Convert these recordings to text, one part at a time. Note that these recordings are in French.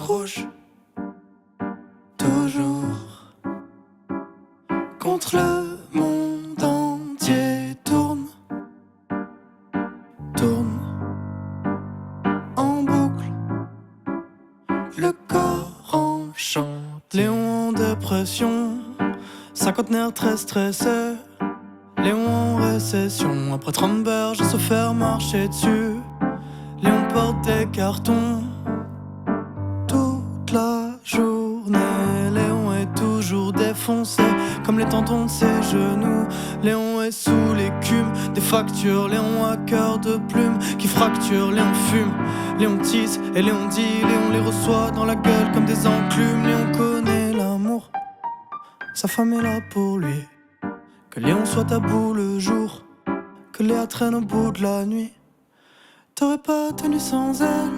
rouge, toujours contre le monde entier. Tourne, tourne en boucle, le corps enchante. Léon en dépression, cinquantenaire très stressé. Léon en récession, après 30 berges à se faire marcher dessus. Léon porte des cartons toute la journée. Léon est toujours défoncé comme les tendons de ses genoux. Léon est sous l'écume des factures. Léon a cœur de plume qui fracture. Léon fume, Léon tisse et Léon dit. Léon les reçoit dans la gueule comme des enclumes. Léon connaît l'amour, sa femme est là pour lui. Que Léon soit à bout le jour, que Léa traîne au bout de la nuit. T'aurais pas tenu sans elle,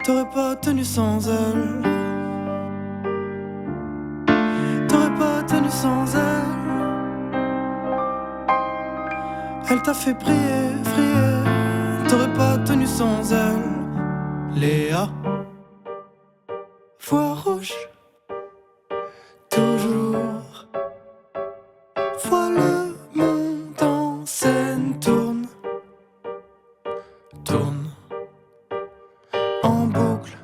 t'aurais pas tenu sans elle, t'aurais pas tenu sans elle. Elle t'a fait prier, frier, t'aurais pas tenu sans elle. Léa, voix rouge, toujours, vois le monde en scène. Tourne, tourne en boucle,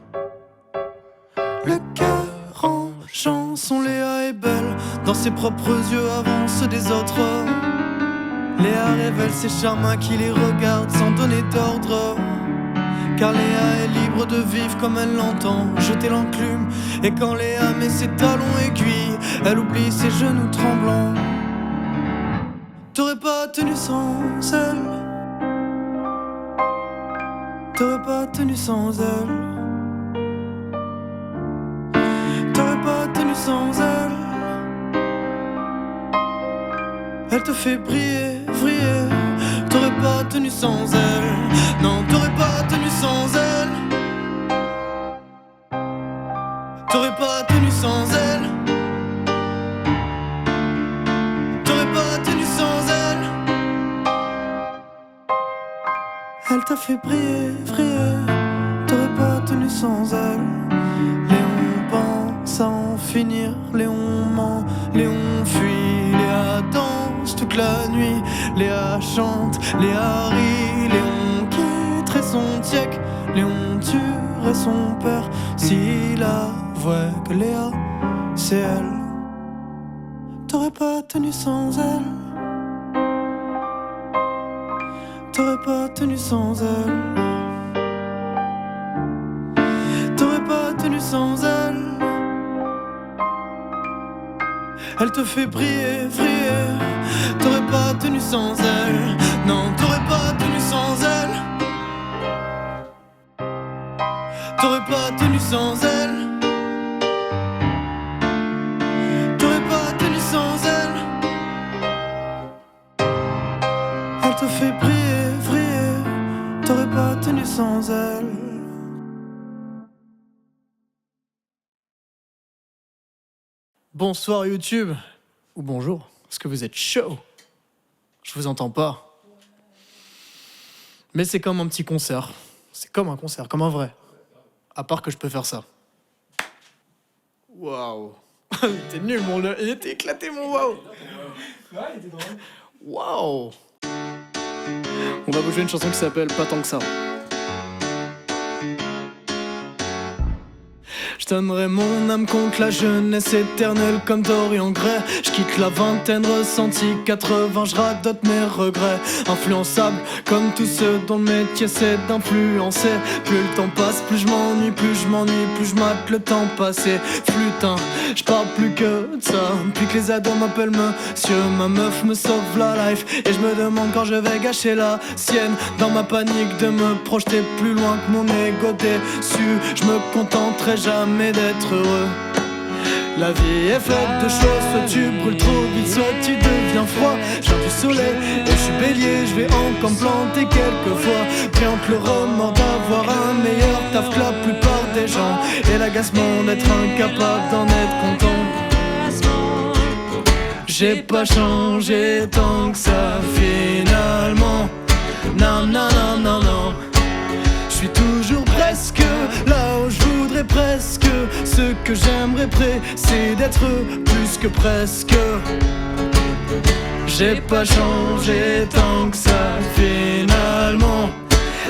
le cœur en chanson. Léa est belle dans ses propres yeux avant ceux des autres. Léa révèle ses charmes à qui les regarde sans donner d'ordre. Car Léa est libre de vivre comme elle l'entend, jeter l'enclume. Et quand Léa met ses talons aiguilles, elle oublie ses genoux tremblants. T'aurais pas tenu sans elle, t'aurais pas tenu sans elle, t'aurais pas tenu sans elle. Elle te fait briller, vriller, t'aurais pas tenu sans elle. Non, t'aurais pas tenu sans elle, t'aurais pas tenu sans elle, t'aurais pas tenu sans elle. Elle t'a fait briller, vriller, t'aurais pas tenu sans elle. Léon pense à en finir, Léon ment, Léon fuit. Léa danse toute la nuit, Léa chante, Léa rit. Léon quitterait son tiec, Léon tuerait son père s'il avouait que Léa, c'est elle. T'aurais pas tenu sans elle, t'aurais pas tenu sans elle, t'aurais pas tenu sans elle. Elle te fait briller, vriller, t'aurais pas tenu sans elle. Non, t'aurais pas tenu sans elle, t'aurais pas tenu sans elle, t'aurais pas tenu sans elle. Elle te fait briller, vriller, t'aurais pas tenu sans elle. Bonsoir YouTube, ou bonjour, est-ce que vous êtes chaud? Je vous entends pas. Mais c'est comme un petit concert, c'est comme un concert, comme un vrai. À part que je peux faire ça. Waouh. Il était nul il était éclaté mon waouh. Ouais, il était drôle. Waouh. On va vous jouer une chanson qui s'appelle Pas tant que ça. Je donnerai mon âme contre la jeunesse éternelle comme Dorian Gray. Je quitte la vingtaine, ressenti 80, je radote mes regrets. Influençable comme tous ceux dont le métier c'est d'influencer. Plus le temps passe, plus je m'ennuie, plus je mate le temps passé. Putain, je parle plus que de ça. Depuis que les ados m'appellent monsieur, ma meuf me sauve la life. Et je me demande quand je vais gâcher la sienne. Dans ma panique de me projeter plus loin que mon ego déçu, je me contenterai jamais d'être heureux. La vie est faite de choses, soit tu brûles trop vite, soit tu deviens froid. Je viens du soleil et je suis bélier, je vais encore me planter quelquefois. Rien que le remords d'avoir un meilleur taf que la plupart des gens, et l'agacement d'être incapable d'en être content. J'ai pas changé tant que ça finalement. Non, non, non, non, non. Je suis toujours prêt presque là où je voudrais presque. Ce que j'aimerais c'est d'être plus que presque. J'ai pas changé tant que ça finalement.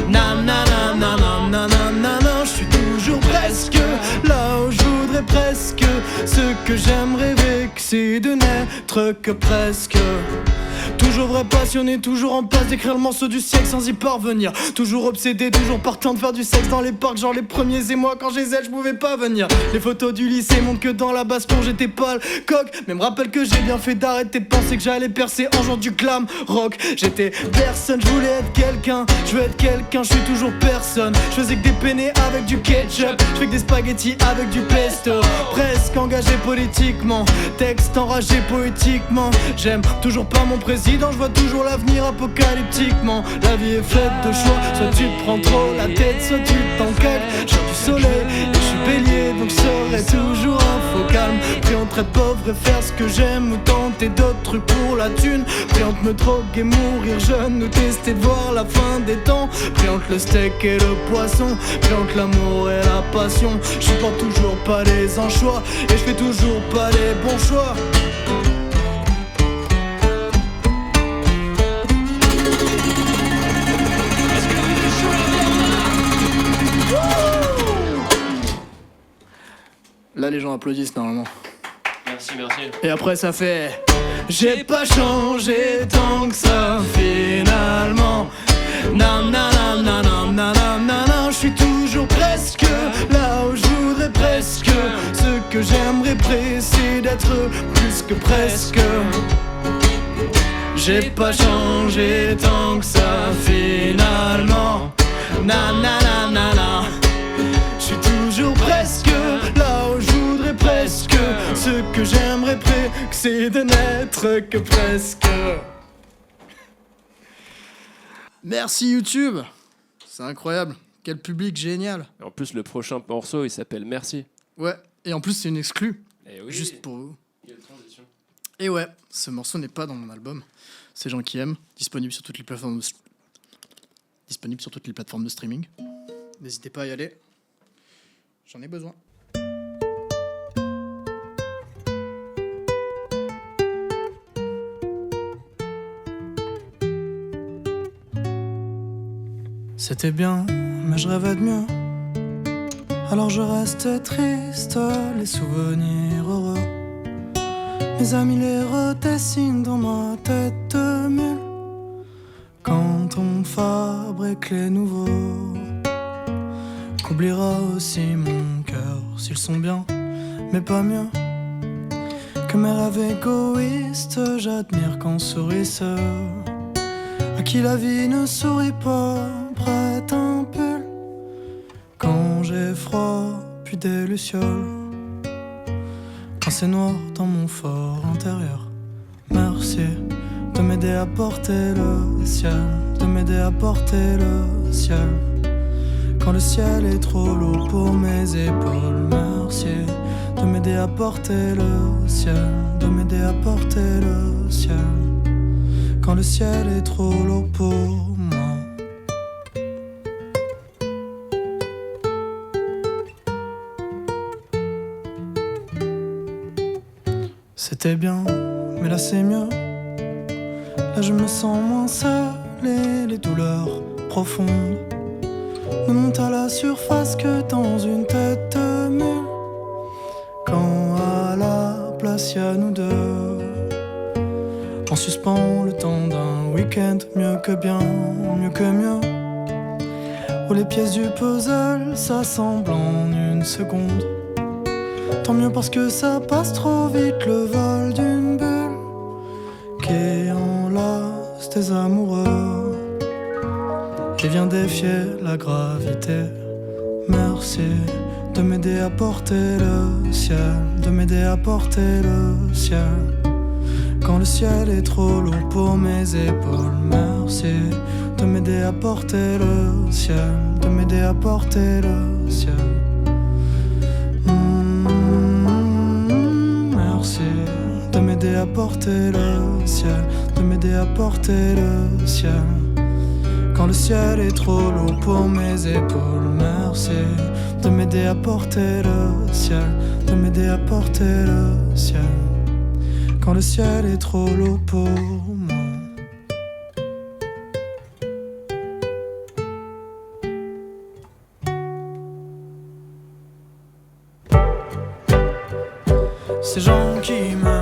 Nan nan nan nan nan nan nan nan. Je suis toujours presque là où je voudrais presque. Ce que j'aimerais c'est de n'être que presque. Toujours vrai passionné, toujours en passe d'écrire le morceau du siècle sans y parvenir. Toujours obsédé, toujours partant de faire du sexe dans les parcs, genre les premiers émois quand j'ai je pouvais pas venir. Les photos du lycée montrent que dans la basse-cour j'étais pas le coq. Mais me rappelle que j'ai bien fait d'arrêter de penser que j'allais percer en genre du glam rock. J'étais personne, je voulais être quelqu'un. Je veux être quelqu'un, je suis toujours personne. Je faisais que des penne avec du ketchup. Je fais que des spaghettis avec du pesto. Presque engagé politiquement, texte enragé poétiquement. J'aime toujours pas mon président, je vois toujours l'avenir apocalyptiquement. La vie est faite de choix, soit tu te prends trop la tête, soit tu t'encaques. Je suis du soleil et je suis bélier, donc je serai toujours un faux calme. Prêt entre être pauvre et faire ce que j'aime, ou tenter d'autres trucs pour la thune. Prêt entre me droguer, mourir jeune, ou tester de voir la fin des temps. Prêt entre le steak et le poisson, prêt entre l'amour et la passion. Je supporte toujours pas les anchois, et je fais toujours pas les bons choix. Là les gens applaudissent normalement. Merci. Et après ça fait j'ai pas changé tant que ça finalement. Nan nan nan nan nan nan nan nan. Je suis toujours presque là où je voudrais presque. Ce que j'aimerais c'est d'être plus que presque. J'ai pas changé tant que ça finalement. Nan nan nan nan nan. Je suis toujours presque là où je voudrais presque. Ce que j'aimerais c'est de n'être que presque. Merci YouTube. C'est incroyable. Quel public génial. Et en plus, le prochain morceau, il s'appelle Merci. Ouais, et en plus c'est une exclue. Oui. Juste pour vous. Il y a une transition. Et ouais, ce morceau n'est pas dans mon album. C'est gens qui aiment. Disponible sur toutes les plateformes de streaming. N'hésitez pas à y aller. J'en ai besoin. C'était bien, mais je rêvais de mieux. Alors je reste triste, les souvenirs heureux. Mes amis les redessinent dans ma tête de mule. Quand on fabrique les nouveaux, qu'oubliera aussi mon cœur s'ils sont bien, mais pas mieux que mes rêves égoïstes. J'admire qu'en sourissent à qui la vie ne sourit pas, prête un pull quand j'ai froid, puis des lucioles quand c'est noir dans mon fort intérieur. Merci de m'aider à porter le ciel, de m'aider à porter le ciel quand le ciel est trop lourd pour mes épaules. Merci de m'aider à porter le ciel, de m'aider à porter le ciel quand le ciel est trop lourd pour moi. C'était bien, mais là c'est mieux. Là je me sens moins seul et les douleurs profondes ne montent à la surface que dans une tête de mule. Quand à la place y'a nous deux, en suspens le temps d'un week-end, mieux que bien, mieux que mieux. Où les pièces du puzzle s'assemblent en une seconde. Tant mieux parce que ça passe trop vite, le vol d'une bulle qui enlace tes amoureux et vient défier la gravité. Merci de m'aider à porter le ciel, de m'aider à porter le ciel quand le ciel est trop lourd pour mes épaules. Merci de m'aider à porter le ciel, de m'aider à porter le ciel. Merci de m'aider à porter le ciel, de m'aider à porter le ciel Quand le ciel est trop lourd pour mes épaules, merci de m'aider à porter le ciel, de m'aider à porter le ciel. Quand le ciel est trop lourd pour moi. Ces gens qui me